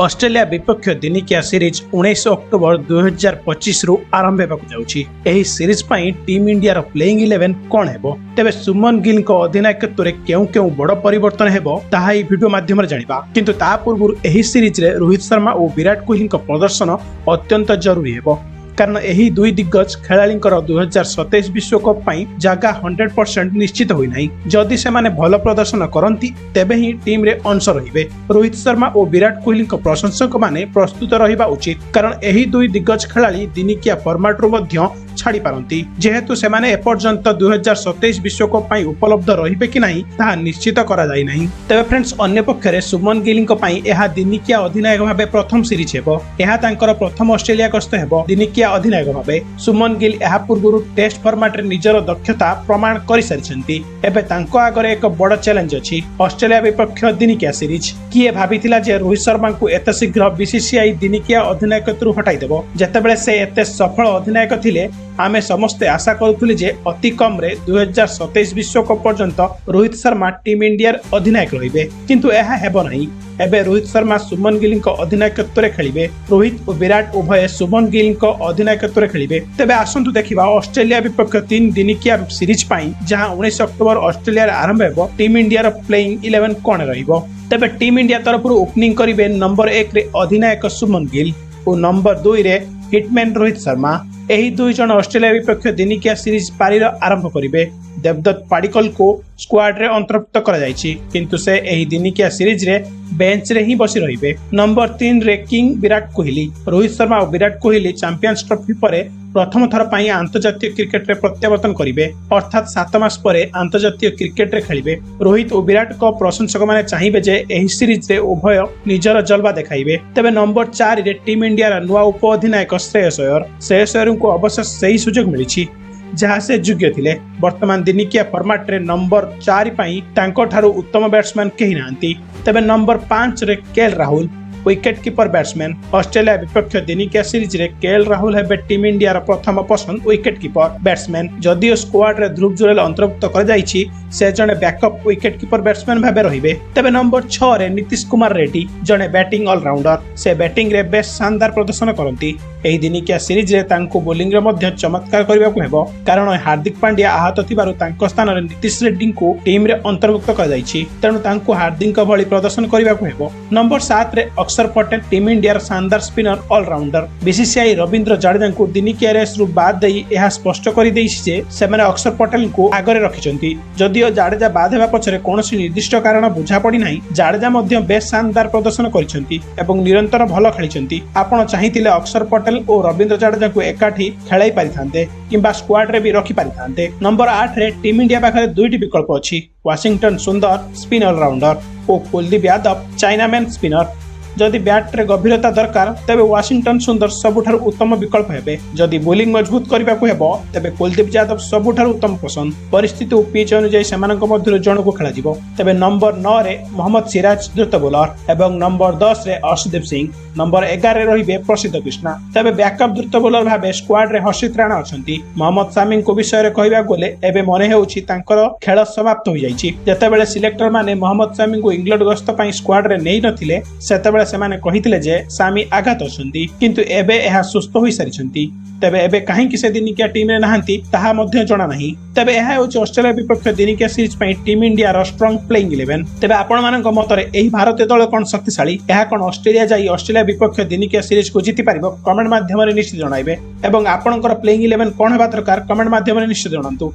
Australia विपक्ष दिनिकिया series 19 October 2025 रु आरंभ होगा जाउछि। एही सीरीज पई टीम इंडिया रो प्लेइंग 11 कोन हेबो, तेबे सुमन गिल को अधिनायकत्व रे केउ बड़ परिवर्तन हेबो ताहा ई वीडियो माध्यम रे जानिबा। किंतु ता पूर्व एही सीरीज रे रोहित शर्मा और विराट कोहली को प्रदर्शन अत्यंत जरूरी हेबो, कारण एही दुई दिग्गज खेलाड़ींकर 2027 विश्वकप पई जगह 100% निश्चित होई नाही। जदि से माने भल प्रदर्शन करंती तेबे ही टीम रे अंश रहिबे। रोहित शर्मा और विराट कोहली को प्रशंसक माने प्रस्तुत रहिबा उचित, कारण एही दुई दिग्गज खेलाड़ी दिनिकिया फॉर्मेट रो मध्य छाड़ी पारंती। जेहेतु से माने एपर्यंत 2027 विश्वकप पई उपलब्ध रहिबे कि नाही ताहा निश्चित करा जाई नाही। तबे फ्रेंड्स, अन्य पक्षरे सुमन गिल को पई एहा दिनिकिया अधिनायक भाबे प्रथम सीरीज हेबो। एहा तांकर प्रथम ऑस्ट्रेलिया गस्त हेबो। दिनिकिया अधिनायक भाबे सुमन गिल एहा पूर्वरु टेस्ट फॉर्मेट रे निजर दक्षता प्रमाण करि सारिछंती। एबे तांको आगरे एक बड़ चैलेंज अछि, ऑस्ट्रेलिया विपक्ष दिनिकिया सीरीज। किए भाबिथिला जे रोहित शर्मा को एत शीघ्र बीसीसीआई दिनिकिया अधिनायकत्व हटाई देबो। जेतेबेले से एते सफल अधिनायक थिले, आमे समस्ते आशा करुथुले जे अति कम रे 2027 विश्वकप पर्यंत रोहित शर्मा टीम इंडिया अधिनायक रहिबे, किंतु एहा हेबो नाही। एबे रोहित शर्मा सुमन गिल को अधिनायकत्व रे खेलिबे। रोहित और विराट उभय सुमन गिल को अधिनायकत्व रे खेलिबे। तेबे आसंतु देखिबा ऑस्ट्रेलिया विपक्ष 3 दिनिकिया सीरीज पई, जहां 19 अक्टोबर ऑस्ट्रेलिया रे आरंभ हेबो। टीम इंडिया रो प्लेइंग 11 कोन रहिबो। तेबे टीम इंडिया तरफ ओपनिंग करिबे नंबर 1 रे अधिनायक सुमन गिल और नंबर 2 रे हिटमैन रोहित शर्मा। एही दुई जन ऑस्ट्रेलिया विपक्ष दिनिकिया सीरीज पारीर आरंभ करिबे। देवदत्त पाडिकल को स्क्वाड रे अंतर्भुक्त करा जायछि, किंतु से एही दिनिकिया सीरीज रे बेंच रे ही बसी रहिबे। नंबर 3 रे किंग विराट कोहली। रोहित शर्मा और विराट कोहली चैंपियंस ट्रॉफी परे प्रथम थर पई अंतर्जातीय क्रिकेट रे प्रत्यावर्तन करिवे, अर्थात 7 मास परे अंतर्जातीय क्रिकेट रे खेलिबे। रोहित और विराट को प्रशंसक माने चाहिबे जे एही सीरीज रे उभय निजर जलवा देखाइबे। तबे नंबर 4 रे टीम इंडिया रा नुवा उप अधिनायक श्रेयस अय्यर को अवश्य सही सुजोग मिलिछि, जहाँ से योग्य थिले। वर्तमान दिनिकिया फॉर्मेट रे नंबर 4 पई तांको ठारू उत्तम बैट्समैन केही नांती। तबे नंबर 5 रे KL Rahul, wicket keeper batsman. Australia विपक्ष दिनिकिया सीरीज रे केएल राहुल हेबे टीम इंडिया रा प्रथम पसंद विकेट कीपर बैट्समैन। जदिओ स्क्वाड रे ध्रुव जुरेल अंतर्भुक्त कर जाइछि, से जने बैकअप विकेट कीपर बैट्समैन भाबे रहिबे। तबे नंबर 6 रे नीतीश कुमार रेड्डी, जने बैटिंग ऑलराउंडर। से बैटिंग रे बेस शानदार प्रदर्शन करंती। एही दिनिकिया सीरीज रे तांको बोलिंग रे मध्य चमत्कार करबाकू हेबो, कारण हार्दिक पांड्या आहत थिबारु तांको स्थान रे नीतीश रेड्डी को टीम रे अंतर्भुक्त कर जाइछि। तेणु तांको हार्दिक भଳି प्रदर्शन करबाकू हेबो। नंबर 7 रे अक्षर पटेल, टीम इंडिया रा शानदार spinner allrounder. BCCI Ravindra Jadeja को दिनिकिया रेस रु बाद देई एहा स्पष्ट करि देइछि जे सेमाने अक्षर पटेल को आगरे रखिचंती। जदिओ जाडेजा बाद हेबा पछरे कोनोसी निर्दिष्ट कारण बुझा पड़ी नाही, जाडेजा मध्य बेस शानदार प्रदर्शन करिसंती एवं निरंतर भलो खेलिसंती। आपण चाहिथिले अक्षर पटेल और रविंद्र जाडेजा को एकाठी खेलाई पारिथांते किंबा स्क्वाड रे भी रखि पारिथांते। नंबर 8 रे टीम इंडिया पाखरे दुईटी विकल्प अछि, वाशिंगटन सुंदर स्पिन ऑलराउंडर और कुलदीप यादव चाइनामैन स्पिनर। जदि बैट रे गभीरता दरकार, तेबे वाशिंगटन सुंदर सबुठार उत्तम विकल्प हेबे। जदि बोलिंग मजबूत करबाकू हेबो, तेबे कुलदीप यादव सबुठार उत्तम पसंद। परिस्थिति और पिच अनुसार सेमानक मध्यरु जणको खेला जिवो। तेबे नंबर 9 रे मोहम्मद सिराज द्रुत बोलर एवं नंबर 10 रे अर्शदीप सिंह। नंबर 11 रे रहिबे प्रसिद्ध कृष्णा। तेबे बैकअप द्रुत बोलर भाबे स्क्वाड रे हर्षित राणा अछंती। मोहम्मद सामी को विषय रे कहबा गोले एबे मने हेउछि तांकर खेल समाप्त होई जाइछि। जेतेबेले सिलेक्टर माने मोहम्मद सामी को इंग्लैंड गस्त पई स्क्वाड रे नै नथिले, सेतेबेले सेमाने कहिथिले जे सामी आघात अछंती, किंतु एबे एहा सुस्थ होई सारिछंती। तेबे एबे काहे कि से दिनिकिया टीम रे नाहंती ताहा मध्य जणा नाही। तेबे एहा होछि ऑस्ट्रेलिया विपक्ष दिनिकिया सीरीज पई टीम इंडिया रो स्ट्रांग प्लेइंग 11। तेबे आपण मानक मतरे एही भारतीय दल कोन शक्तिशाली, एहा कोन ऑस्ट्रेलिया जाई ऑस्ट्रेलिया विपक्ष दिनिकिया सीरीज को जीति पारिबो, कमेंट माध्यम रे निश्चित जणाइबे। एवं आपणकर प्लेइंग 11 कोन हेबा दरकार, कमेंट माध्यम रे निश्चित जणांतु।